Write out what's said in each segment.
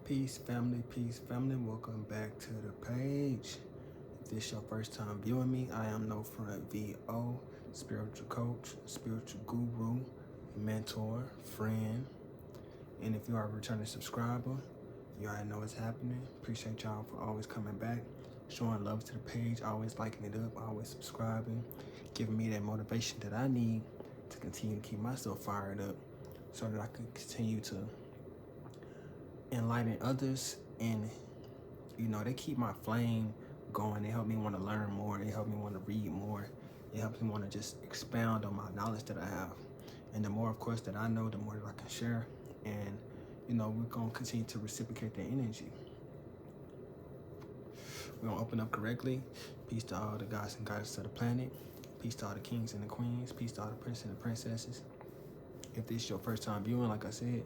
Peace, family. Welcome back to the page. If this is your first time viewing me, I am No Front VO, spiritual coach, spiritual guru, mentor, friend. And if you are a returning subscriber, you already know what's happening. Appreciate y'all for always coming back, showing love to the page, always liking it up, always subscribing, giving me that motivation that I need to continue to keep myself fired up so that I can continue to enlighten others. And they keep my flame going. They help me want to learn more. They help me want to read more. It helps me want to just expound on my knowledge that I have. And the more, of course, that I know, the more that I can share. And we're going to continue to reciprocate that energy. We're going to open up correctly. Peace to all the gods and goddesses of the planet. Peace to all the kings and the queens. Peace to all the princes and the princesses. If this is your first time viewing, like I said,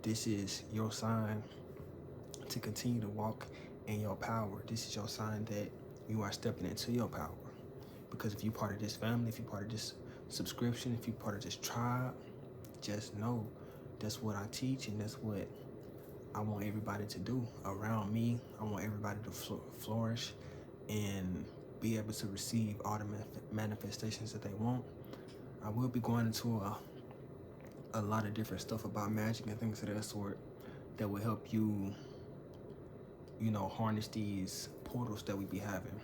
this is your sign to continue to walk in your power. This is your sign that you are stepping into your power. Because if you're part of this family, if you're part of this subscription, if you're part of this tribe, just know that's what I teach, and that's what I want everybody to do around me. I want everybody to flourish and be able to receive all the manifestations that they want. I will be going into a lot of different stuff about magic and things of that sort that will help you, harness these portals that we be having.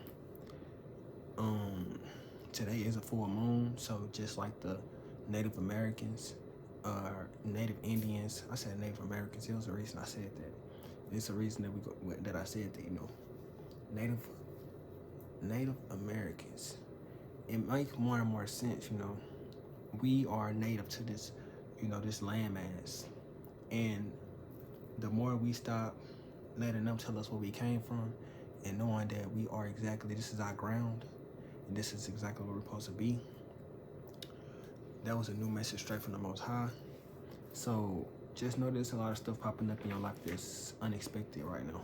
Today is a full moon, so just like the Native Americans, Native Indians, I said Native Americans. It was a reason I said that. It's a reason that I said that. Native Americans. It makes more and more sense. We are native to this, this landmass, and the more we stop letting them tell us where we came from, and knowing that we are this is our ground, and this is exactly where we're supposed to be. That was a new message straight from the Most High. So just know there's a lot of stuff popping up in your life that's unexpected right now.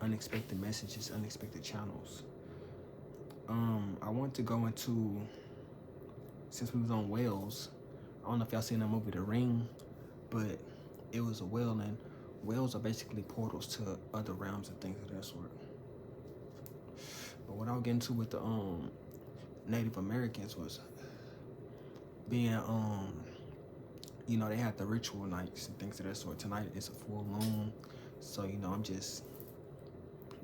Unexpected messages, unexpected channels. I want to go into, since we was on whales, I don't know if y'all seen that movie The Ring, but it was a whale, and whales are basically portals to other realms and things of that sort. But what I'll get into with the Native Americans was being they had the ritual nights and things of that sort. Tonight is a full moon, so I'm just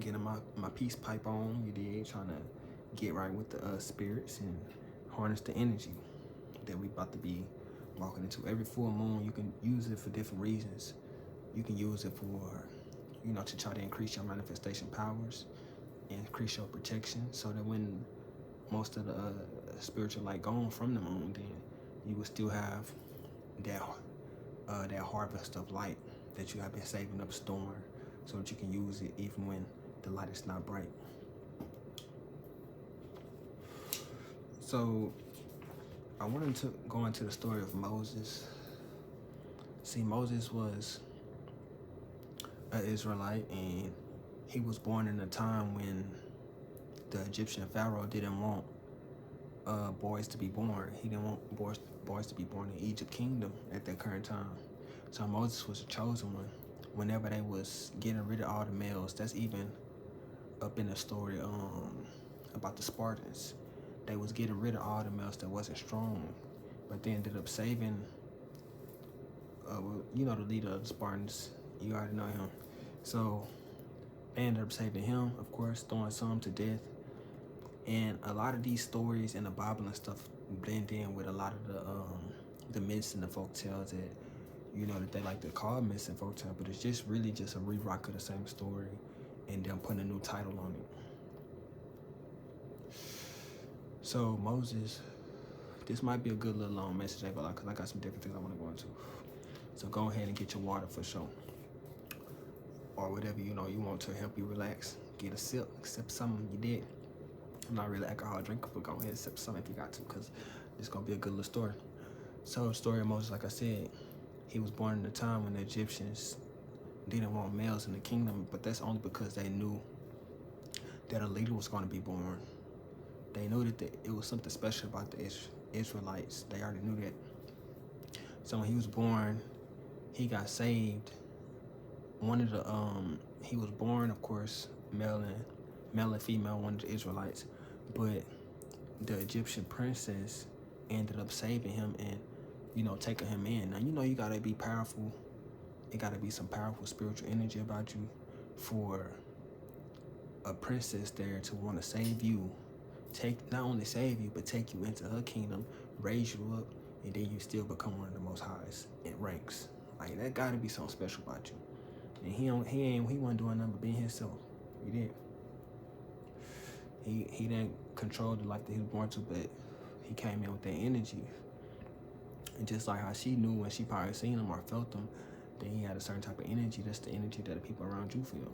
getting my peace pipe on, trying to get right with the spirits and harness the energy that we about to be walking into. Every full moon, you can use it for different reasons. You can use it for, to try to increase your manifestation powers, increase your protection, so that when most of the spiritual light gone from the moon, then you will still have that harvest of light that you have been saving up, storing, so that you can use it even when the light is not bright. So I wanted to go into the story of Moses. See, Moses was an Israelite, and he was born in a time when the Egyptian Pharaoh didn't want boys to be born. He didn't want boys to be born in Egypt kingdom at that current time. So Moses was a chosen one. Whenever they was getting rid of all the males, that's even up in the story about the Spartans. They was getting rid of all the males that wasn't strong, but they ended up saving the leader of the Spartans. You already know him. So they ended up saving him, of course, throwing some to death. And a lot of these stories in the Bible and stuff blend in with a lot of the myths and the folk tales that that they like to call myths and folk tales, but it's just really just a rewrite of the same story and them putting a new title on it. So Moses, this might be a good little long message, because I got some different things I want to go into. So go ahead and get your water for sure, or whatever you want to help you relax. Get a sip something. You did. I'm not really an alcohol drinker, but go ahead and sip some if you got to, because it's gonna be a good little story. So the story of Moses, like I said, he was born in a time when the Egyptians didn't want males in the kingdom, but that's only because they knew that a leader was going to be born. They knew that it was something special about the Israelites. They already knew that. So when he was born, he got saved one of the he was born, of course, male and female, one of the Israelites, but the Egyptian princess ended up saving him and, you know, taking him in. Now, you know, you gotta be powerful. It gotta be some powerful spiritual energy about you for a princess there to want to save you, not only save you, but take you into her kingdom, raise you up, and then you still become one of the most highest in ranks. Like, that gotta be something special about you. And he wasn't doing nothing but being himself. He didn't. He didn't control the life that he was born to, but he came in with that energy. And just like how she knew when she probably seen him or felt him, that he had a certain type of energy. That's the energy that the people around you feel.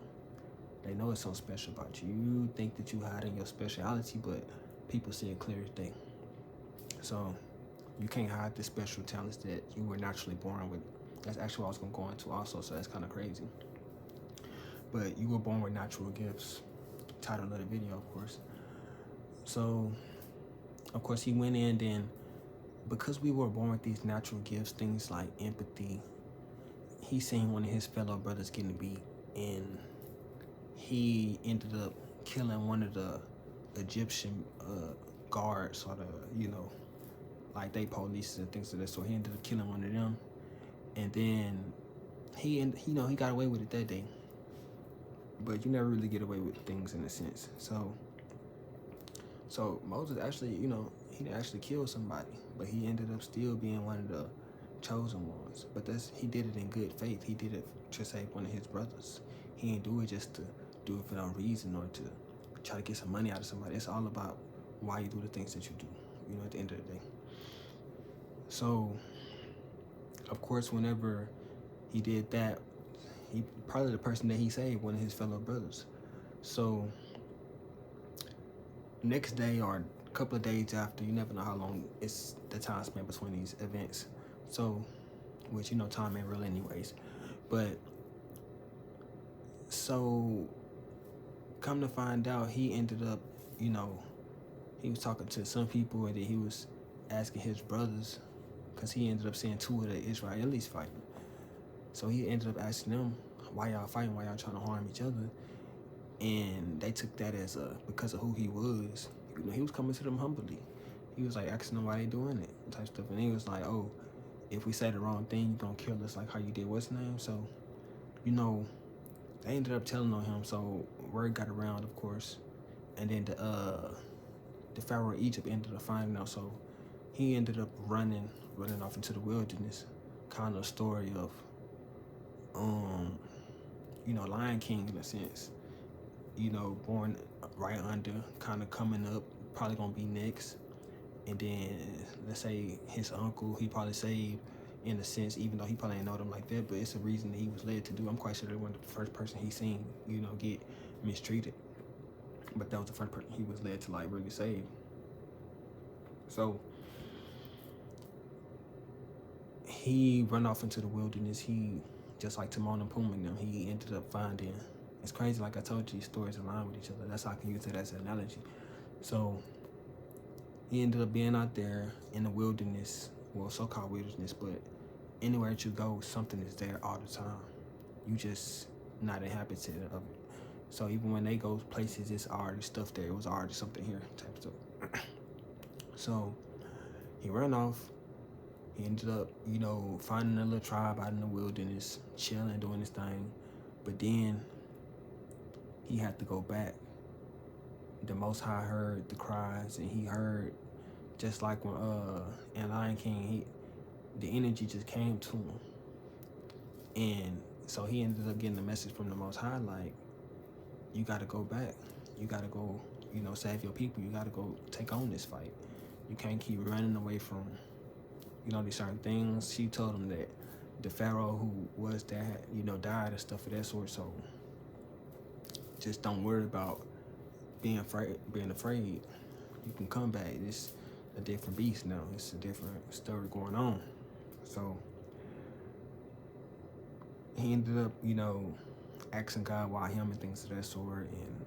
They know it's something special about you. You think that you hiding your speciality, but people see it clear as day. So you can't hide the special talents that you were naturally born with. That's actually what I was going to go into also, so that's kind of crazy. But you were born with natural gifts. Title of the video, of course. So, of course, he went in, then because we were born with these natural gifts, things like empathy, he seen one of his fellow brothers getting beat, and he ended up killing one of the Egyptian guards, or the, you know, like they police and things like that. So he ended up killing one of them, and then he got away with it that day. But you never really get away with things in a sense. So Moses actually, you know, he actually killed somebody, but he ended up still being one of the chosen ones. But he did it in good faith. He did it to save one of his brothers. He didn't do it just to do it for no reason or to try to get some money out of somebody. It's all about why you do the things that you do, you know, at the end of the day. So, of course, whenever he did that, he probably the person that he saved, one of his fellow brothers. So next day or a couple of days after, you never know how long it's the time spent between these events. So, which, you know, time ain't real anyways. But so come to find out, he ended up, you know, he was talking to some people, and then he was asking his brothers, because he ended up seeing two of the Israelis fighting. So he ended up asking them, why y'all fighting? Why y'all trying to harm each other? And they took that as because of who he was. You know, he was coming to them humbly. He was like asking them why they doing it, type stuff. And he was like, oh, if we say the wrong thing, you gonna kill us like how you did what's his name? So, you know, they ended up telling on him. So word got around, of course. And then the Pharaoh of Egypt ended up finding out. So he ended up running off into the wilderness. Kind of a story of, you know, Lion King in a sense. You know, born right under, kind of coming up, probably gonna be next. And then let's say his uncle, he probably saved in a sense, even though he probably didn't know them like that, but it's a reason that he was led to do. I'm quite sure that wasn't the first person he seen, you know, get mistreated. But that was the first person he was led to like really save. So he run off into the wilderness. He, just like Timon and Pumbaa and them, he ended up finding, it's crazy, like I told you, these stories align with each other. That's how I can use it as an analogy. So he ended up being out there in the wilderness, well, so-called wilderness, but anywhere that you go, something is there all the time. You just not inhabited of it. So even when they go places, it's already stuff there. It was already something here, type stuff. So he ran off. He ended up, you know, finding a little tribe out in the wilderness, chilling, doing his thing. But then he had to go back. The Most High heard the cries, and he heard, just like when in Lion King, the energy just came to him. And so he ended up getting the message from the Most High, like, you got to go back. You got to go, you know, save your people. You got to go take on this fight. You can't keep running away from, you know, these certain things. She told him that the Pharaoh who was that, you know, died and stuff of that sort. So just don't worry about being afraid. You can come back. It's a different beast now. It's a different story going on. So he ended up, you know, asking God why him and things of that sort, and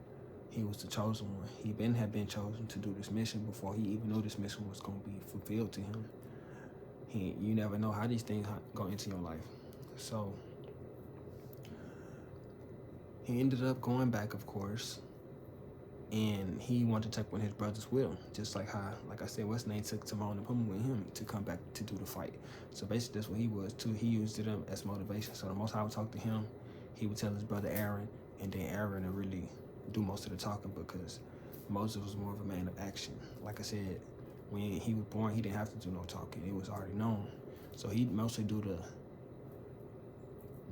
he was the chosen one. He had been chosen to do this mission before he even knew this mission was going to be fulfilled to him. You never know how these things go into your life. So He ended up going back, of course, and he wanted to take one of his brothers with him, just like how, like I said, what's name took Timon and Pumbaa with him to come back to do the fight. So basically, that's what he was too. He used it as motivation. So the Most High would talk to him, he would tell his brother Aaron, and then Aaron would really do most of the talking because Moses was more of a man of action. Like I said, when he was born, he didn't have to do no talking; it was already known. So he mostly do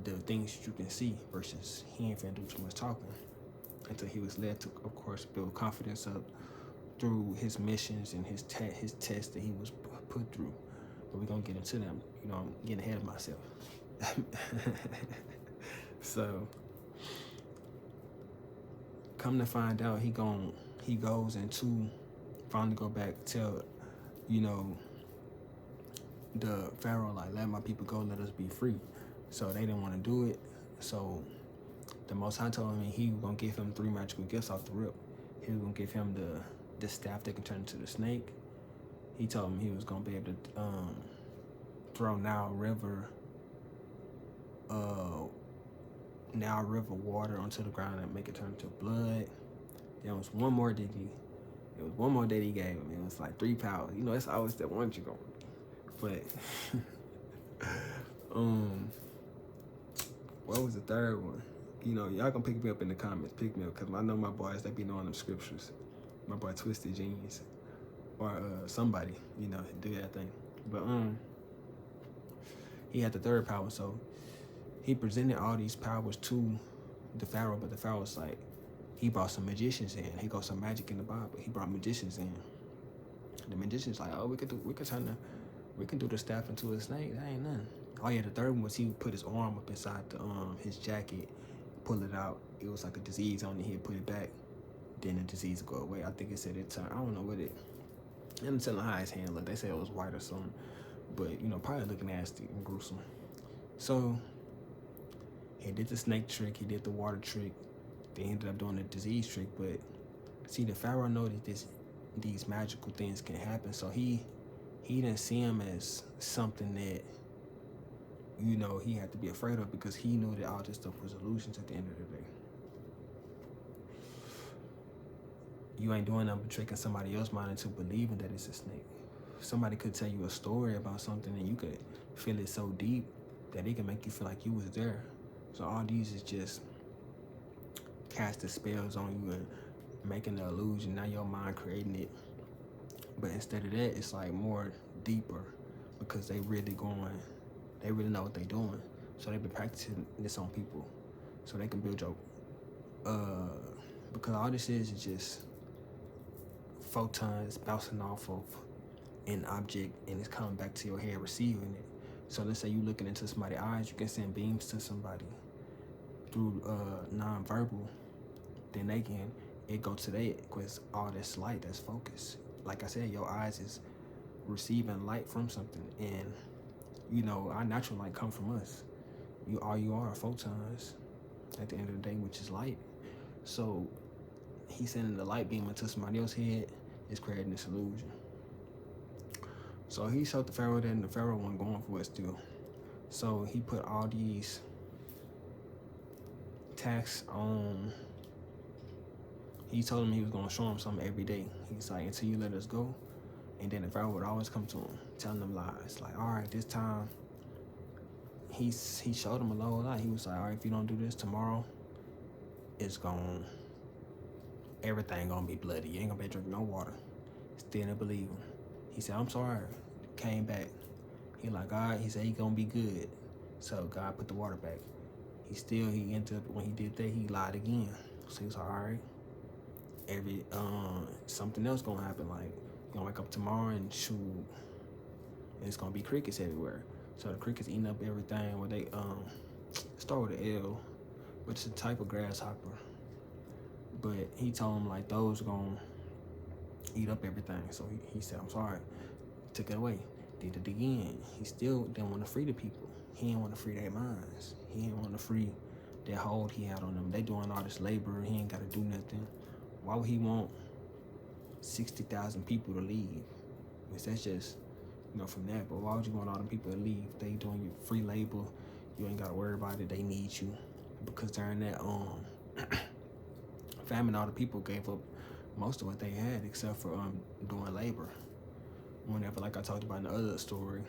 the things you can see versus he ain't finna do too much talking until he was led to, of course, build confidence up through his missions and his tests that he was put through. But we're gonna get into them. You know, I'm getting ahead of myself. So, come to find out, he goes into finally go back tell, you know, the Pharaoh like, let my people go, let us be free. So they didn't want to do it. So the Most High told him he was gonna give him 3 magical gifts off the rip. He was gonna give him the staff that can turn into the snake. He told him he was gonna be able to throw Nile River water onto the ground and make it turn to blood. There was one more that he gave him. It was like 3 powers. You know, it's always that one you go. But what was the third one? You know, y'all can pick me up in the comments. Pick me up, because I know my boys, they be knowing them scriptures. My boy Twisted Genius. Or somebody, you know, do that thing. But he had the third power, so he presented all these powers to the Pharaoh, but the Pharaoh was like, he brought some magicians in. He got some magic in the Bible. He brought magicians in. The magicians like, oh, we can do the staff into a snake. That ain't nothing. Oh yeah, the third one was he would put his arm up inside his jacket, pull it out. It was like a disease on it. He'd put it back, then the disease would go away. I think it said it turned. I don't know what it. I'm telling how his hand looked. They said it was white or something, but you know, probably looking nasty and gruesome. So he did the snake trick. He did the water trick. They ended up doing the disease trick. But see, the Pharaoh noticed these magical things can happen. So he didn't see him as something that, you know, he had to be afraid of, because he knew that all this stuff was illusions at the end of the day. You ain't doing nothing but tricking somebody else's mind into believing that it's a snake. Somebody could tell you a story about something and you could feel it so deep that it can make you feel like you was there. So all these is just casting spells on you and making the illusion. Now your mind creating it. But instead of that, it's like more deeper, because they really know what they're doing. So they've been practicing this on people, so they can build your, because all this is just photons bouncing off of an object and it's coming back to your head, receiving it. So let's say you looking into somebody's eyes, you can send beams to somebody through non-verbal, then it go to that, because all this light that's focused. Like I said, your eyes is receiving light from something, and you know, our natural light come from us. All you are photons at the end of the day, which is light. So he's sending the light beam into somebody else's head, is creating this illusion. So he showed the Pharaoh that, and the Pharaoh wasn't going for it still. So he put all these tax on. He told him he was gonna show him something every day. He's like, until you let us go. And then the Pharaoh would always come to him, telling them lies. Like, all right, this time, he showed him a low lie. He was like, all right, if you don't do this tomorrow, everything gonna be bloody. You ain't gonna be drinking no water. Still didn't believe him. He said, I'm sorry. Came back. He like, God, he said he gonna be good. So God put the water back. He ended up, when he did that, he lied again. So he was like, all right, something else gonna happen. Like, you're gonna wake up tomorrow and shoot, and it's gonna be crickets everywhere. So the crickets eating up everything. Where they start with an L, which is a type of grasshopper. But he told him like those gonna eat up everything. So he said, I'm sorry. Took it away. Did it again. He still didn't want to free the people. He didn't want to free their minds. He didn't want to free that hold he had on them. They doing all this labor. He ain't got to do nothing. Why would he want 60,000 people to leave? Because that's just, you know, from that. But why would you want all them people to leave? They doing your free labor. You ain't got to worry about it. They need you, because they're in that famine, all the people gave up most of what they had except for doing labor. Whenever, like I talked about in the other story,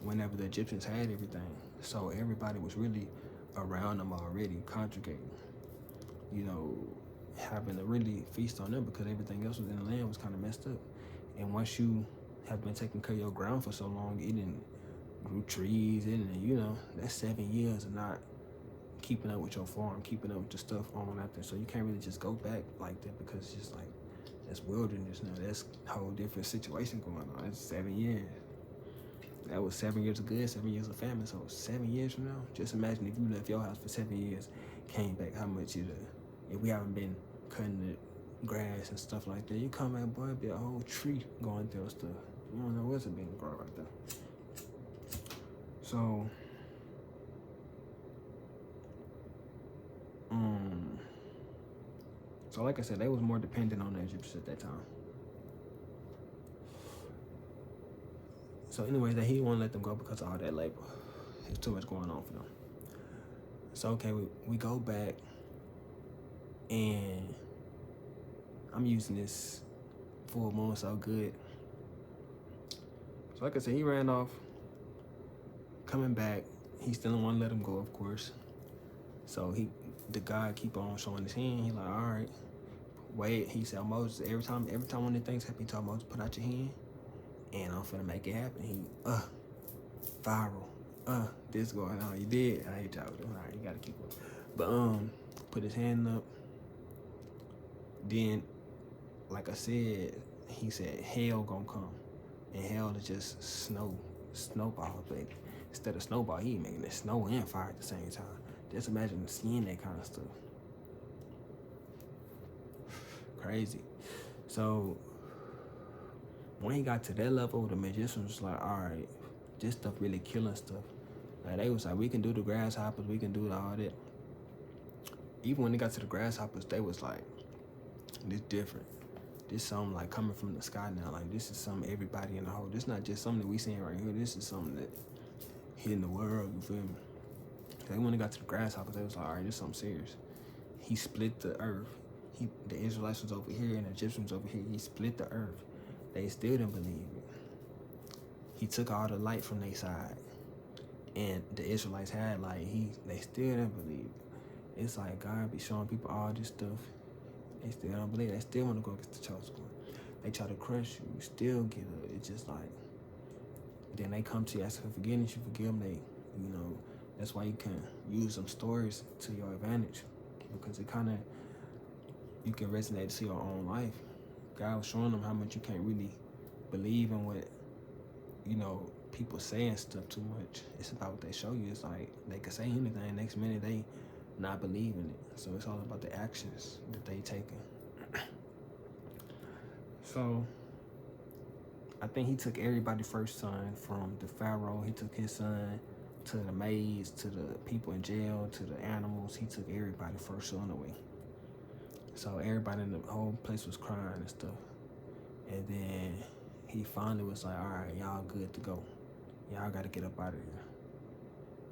whenever the Egyptians had everything, so everybody was really around them already, congregating, you know, having to really feast on them because everything else within the land was kind of messed up. And once you have been taking care of your ground for so long, it didn't grew trees, and you know, that's 7 years of not keeping up with your farm, keeping up with the stuff on out there. So you can't really just go back like that because it's just like that's wilderness now. That's a whole different situation going on. It's 7 years. That was 7 years of good, 7 years of famine. So 7 years from now, just imagine if you left your house for 7 years, came back, how much it if we haven't been cutting the grass and stuff like that, you come back, boy, it'd be a whole tree going through stuff. You don't know what's being grown right there. So so like I said, they was more dependent on the Egyptians at that time. So anyways, that he didn't want to let them go because of all that labor. There's too much going on for them. So okay, we go back, and I'm using this full moon so good. So like I said, he ran off. Coming back, he still didn't want to let him go, of course. So the guy keep on showing his hand. He like, all right, wait. He said, Moses, every time one of the things happen, he told Moses, put out your hand, and I'm finna make it happen. He viral. This going on. You did. I hate y'all. All right, you gotta keep up. But put his hand up. Then, like I said, he said hell gonna come, and hell is just snowball, but instead of snowball, he making it snow and fire at the same time. Just imagine seeing that kind of stuff. Crazy. So when he got to that level, the magician was like, all right, this stuff really killing stuff. Like they was like, we can do the grasshoppers, we can do all that. Even when they got to the grasshoppers, they was like, this different. This something like coming from the sky now. Like this is something everybody in the whole. This not just something that we seeing right here. This is something that hitting the world. You feel me? They when they got to the grasshoppers, they was like, all right, this is something serious. He split the earth. The Israelites was over here and the Egyptians over here. He split the earth. They still didn't believe it. He took all the light from their side, and the Israelites had light. They still didn't believe it. It's like God be showing people all this stuff. They still don't believe it. They still want to go against the chosen one. They try to crush you. You still get up. It's just like, then they come to you asking for forgiveness. You forgive them. That's why you can use some stories to your advantage, because it kind of, you can resonate to your own life. God was showing them how much you can't really believe in what, people say and stuff too much. It's about what they show you. It's like they can say anything. Next minute they not believing it. So it's all about the actions that they taking. So I think he took everybody's first son from the Pharaoh. He took his son to the maids, to the people in jail, to the animals. He took everybody's first son away. So everybody in the whole place was crying and stuff. And then he finally was like, all right, y'all good to go. Y'all got to get up out of here.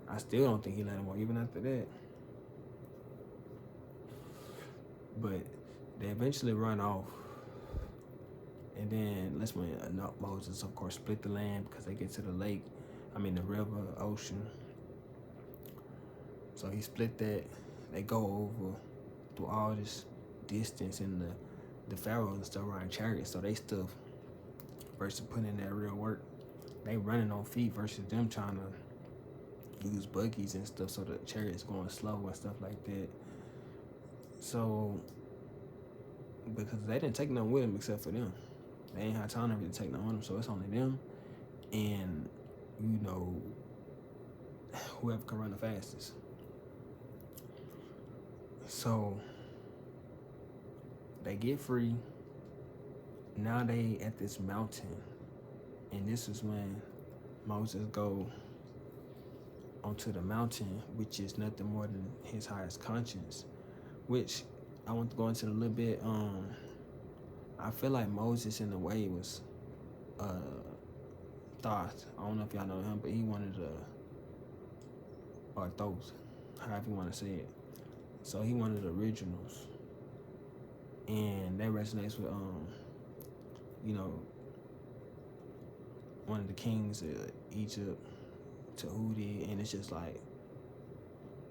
I still don't think he let him go, even after that. But they eventually run off. And then Moses, of course, split the land because they get to the the river, ocean. So he split that. They go over through all this distance, and the Pharaoh and stuff riding chariots. So they still, versus putting in that real work, they running on feet versus them trying to use buggies and stuff, so the chariot's going slow and stuff like that. So, because they didn't take nothing with them except for them. They ain't had time to really take nothing with them, so it's only them and, whoever can run the fastest. So, they get free. Now they at this mountain, and this is when Moses go onto the mountain, which is nothing more than his highest conscience, which I want to go into a little bit. I feel like Moses in a way was Thoth. I don't know if y'all know him, but he wanted Thoth, however you want to say it. So he one of the originals, and that resonates with you know, one of the kings of Egypt, Tahuti, and it's just like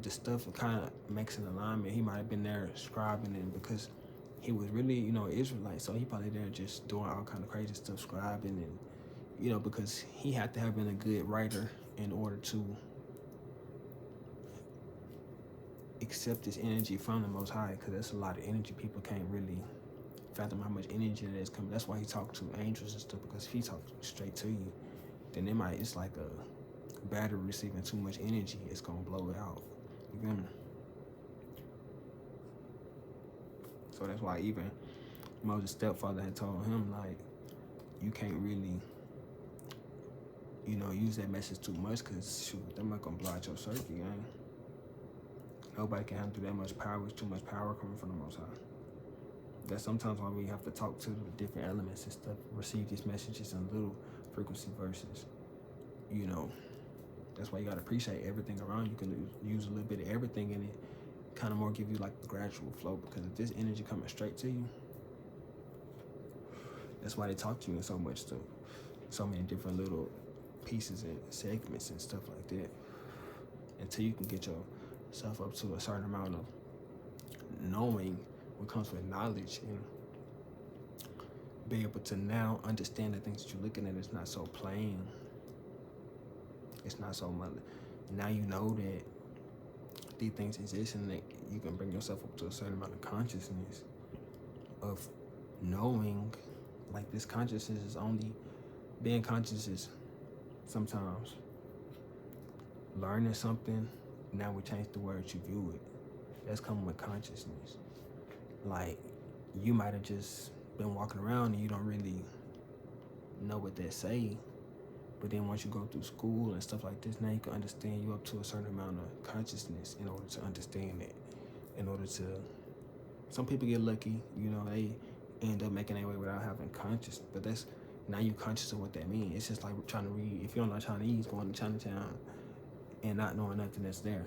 the stuff kind of makes an alignment. He might have been there scribing it because he was really, you know, Israelite, so he probably there just doing all kind of crazy stuff, scribing, and you know, because he had to have been a good writer in order to accept this energy from the Most High, because that's a lot of energy. People can't really fathom how much energy that is coming. That's why he talked to angels and stuff, because if he talks straight to you, then it's like a battery receiving too much energy, it's gonna blow it out. You feel me? So that's why even Moses' stepfather had told him, like, you can't really, you know, use that message too much, because shoot, that might gonna blow out your circuit, gang. Nobody can handle that much power. It's too much power coming from the Most High. That's sometimes why we have to talk to the different elements and stuff, receive these messages in little frequency verses. You know, that's why you gotta appreciate everything around you. You can use a little bit of everything in it, kind of more give you like the gradual flow, because if this energy coming straight to you, that's why they talk to you in so much stuff, so many different little pieces and segments and stuff like that, until you can get yourself up to a certain amount of knowing what comes with knowledge, and be able to now understand the things that you're looking at. It's not so plain. It's not so much. Now you know that these things exist, and that you can bring yourself up to a certain amount of consciousness of knowing. Like, this consciousness is only being conscious is sometimes learning something. Now we change the words you view it. That's coming with consciousness. Like, you might have just been walking around and you don't really know what they say, but then once you go through school and stuff like this, now you can understand. You up to a certain amount of consciousness in order to understand it. In order to, some people get lucky, you know, they end up making their way without having conscious, but that's, now you conscious of what that means. It's just like trying to read, if you don't know Chinese, going to Chinatown and not knowing nothing that's there.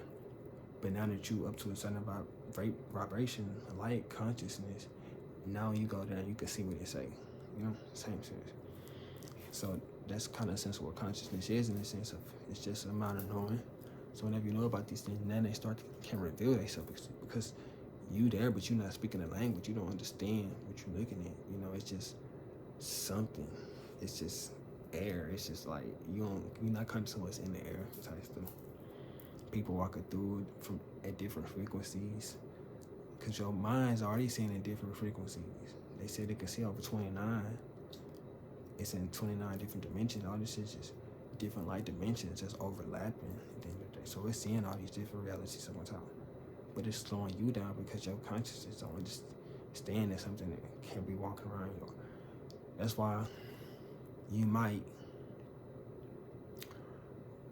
But now that you up to a certain vibration, light, consciousness, now you go down, you can see what they say, you know, same sense. So that's kind of a sense of what consciousness is, in the sense of it's just an amount of knowing. So whenever you know about these things, then they can reveal themselves, because you there, but you're not speaking the language. You don't understand what you're looking at. You know, it's just something. It's just air. It's just like you're not conscious of what's in the air type stuff. People walking through from at different frequencies, because your mind's already seeing in different frequencies. They said they can see over 29. It's in 29 different dimensions. All this is just different light dimensions just overlapping at the end of the day. So it's seeing all these different realities at one time. But it's slowing you down because your consciousness don't understand that something that can be walking around you. That's why you might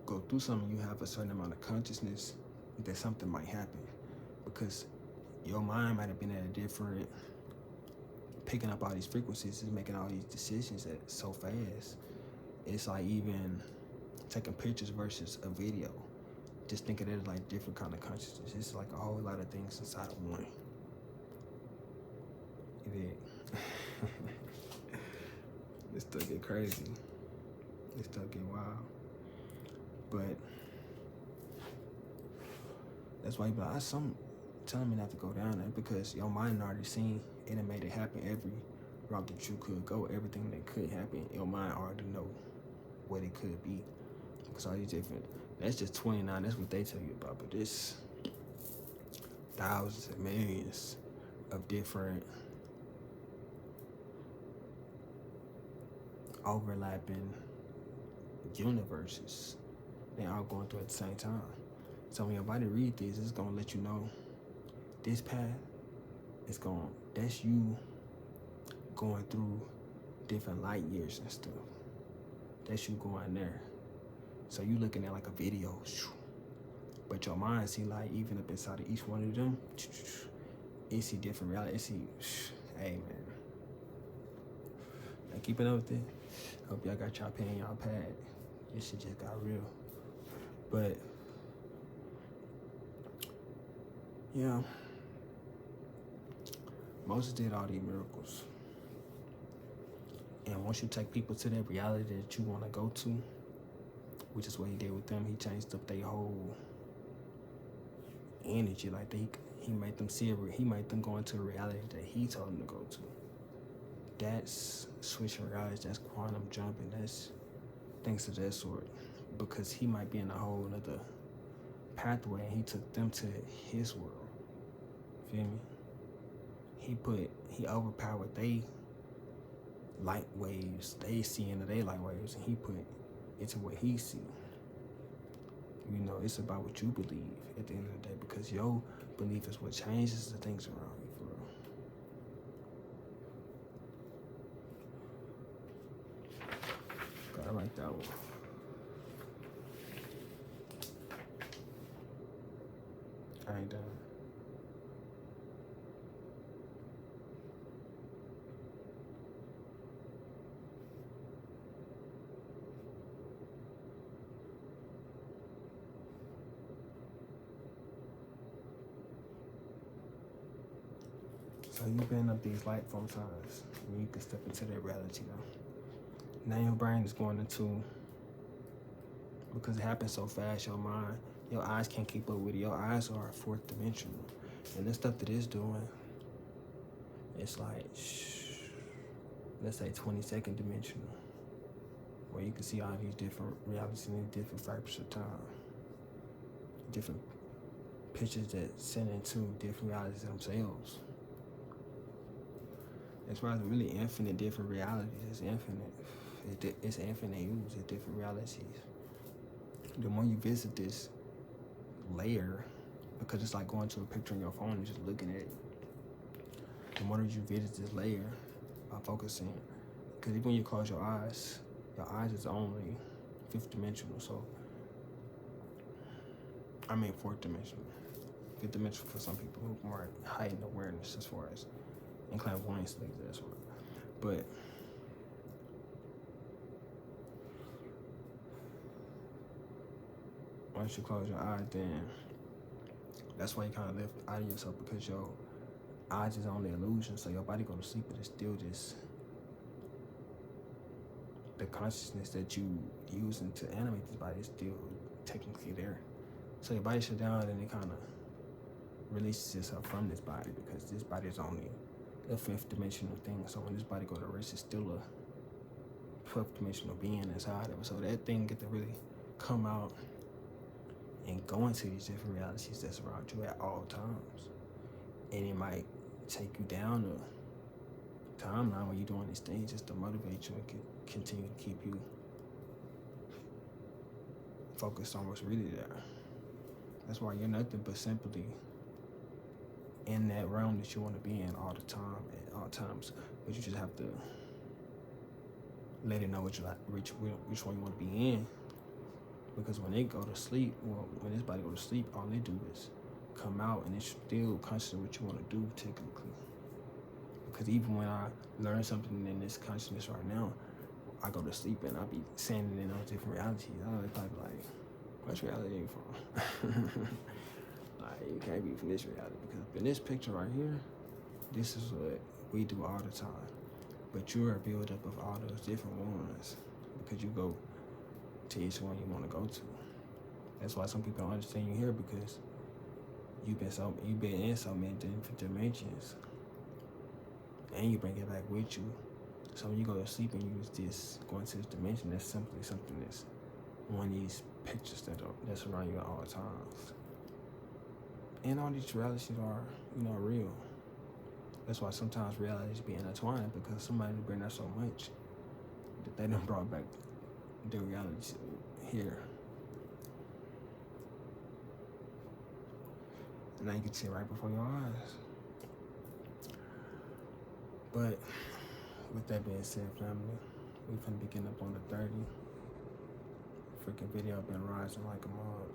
go through something, you have a certain amount of consciousness that something might happen, because your mind might have been at a different, picking up all these frequencies, is making all these decisions at so fast. It's like even taking pictures versus a video. Just think of it as like different kind of consciousness. It's like a whole lot of things inside of one. This stuff get crazy. This stuff get wild. But that's why you be like, some telling me not to go down there, because your mind already seen it and made it happen. Every route that you could go, everything that could happen, your mind already know what it could be. Because all these different, that's just 29, that's what they tell you about. But there's thousands and millions of different overlapping universes. They're all going through at the same time. So when your body read this, it's gonna let you know this path is going, that's you going through different light years and stuff. That's you going there. So you looking at like a video, but your mind see like even up inside of each one of them, it see different reality. It see, hey man, now keeping up with it. Hope y'all got y'all pen, y'all pad. This shit just got real. But yeah, Moses did all these miracles. And once you take people to that reality that you want to go to, which is what he did with them, he changed up their whole energy. Like he made them see it. He made them go into a reality that he told them to go to. That's switching realities. That's quantum jumping. That's things of that sort. Because he might be in a whole other pathway, and he took them to his world. Feel me? He overpowered they light waves. They see into their light waves, and he put it to what he see. You know, it's about what you believe at the end of the day, because your belief is what changes the things around you, for real. Gotta like that one. I ain't done. So you been up these light photons, and you can step into that reality now. Now your brain is going into, because it happens so fast, your mind, your eyes can't keep up with it. Your eyes are fourth dimensional. And the stuff that it's doing, it's like, let's say 22nd dimensional, where you can see all these different realities in these different fractures of time. Different pictures that send into different realities themselves. As far as really infinite different realities, it's infinite. It's infinite use of different realities. The more you visit this layer, because it's like going to a picture on your phone and just looking at it. The more that you visit this layer by focusing, because even when you close your eyes is only fifth dimensional. So, I mean fourth dimensional. Fifth dimensional for some people who more heightened awareness as far as and clairvoyance, like that sort. But once you close your eyes, then that's why you kind of lift out of yourself, because your eyes is only illusion. So your body go to sleep, but it's still just the consciousness that you using to animate this body is still technically there. So your body shut down, and it kind of releases itself from this body, because this body is only a fifth dimensional thing. So when this body go to rest, it's still a fifth dimensional being inside of it. So that thing get to really come out and go into these different realities that's around you at all times. And it might take you down a timeline when you're doing these things just to motivate you and continue to keep you focused on what's really there. That's why you're nothing but simply in that realm that you want to be in all the time, at all times. But you just have to let it know what you like, which one you want to be in. Because when they go to sleep, well, when this body go to sleep, all they do is come out, and it's still conscious what you want to do technically. Because even when I learn something in this consciousness right now, I go to sleep and I be saying it in those different realities. I probably like, which reality are you from? Like, you can't be from this reality, because in this picture right here, this is what we do all the time. But you're a build up of all those different ones, because you go to each one you want to go to. That's why some people don't understand you here, because you've been in so many different dimensions, and you bring it back with you. So when you go to sleep and you just go into this dimension, that's simply something that's one of these pictures that's around you at all times. And all these realities are, real. That's why sometimes realities be intertwined, because somebody bring that so much that they done brought back the reality here. And now you can see it right before your eyes. But with that being said, family, we finna be getting up on the 30. Freaking video been rising like a mug.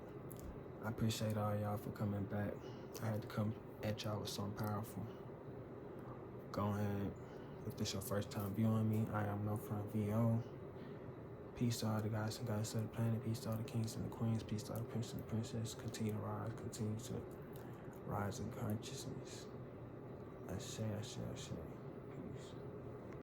I appreciate all y'all for coming back. I had to come at y'all with something powerful. Go ahead. If this your first time viewing me, I am No Front VO. Peace to all the guys and goddesses of the planet. Peace to all the kings and the queens. Peace to all the princes and the princesses. Continue to rise. Continue to rise in consciousness. Ashe, ashe, ashe.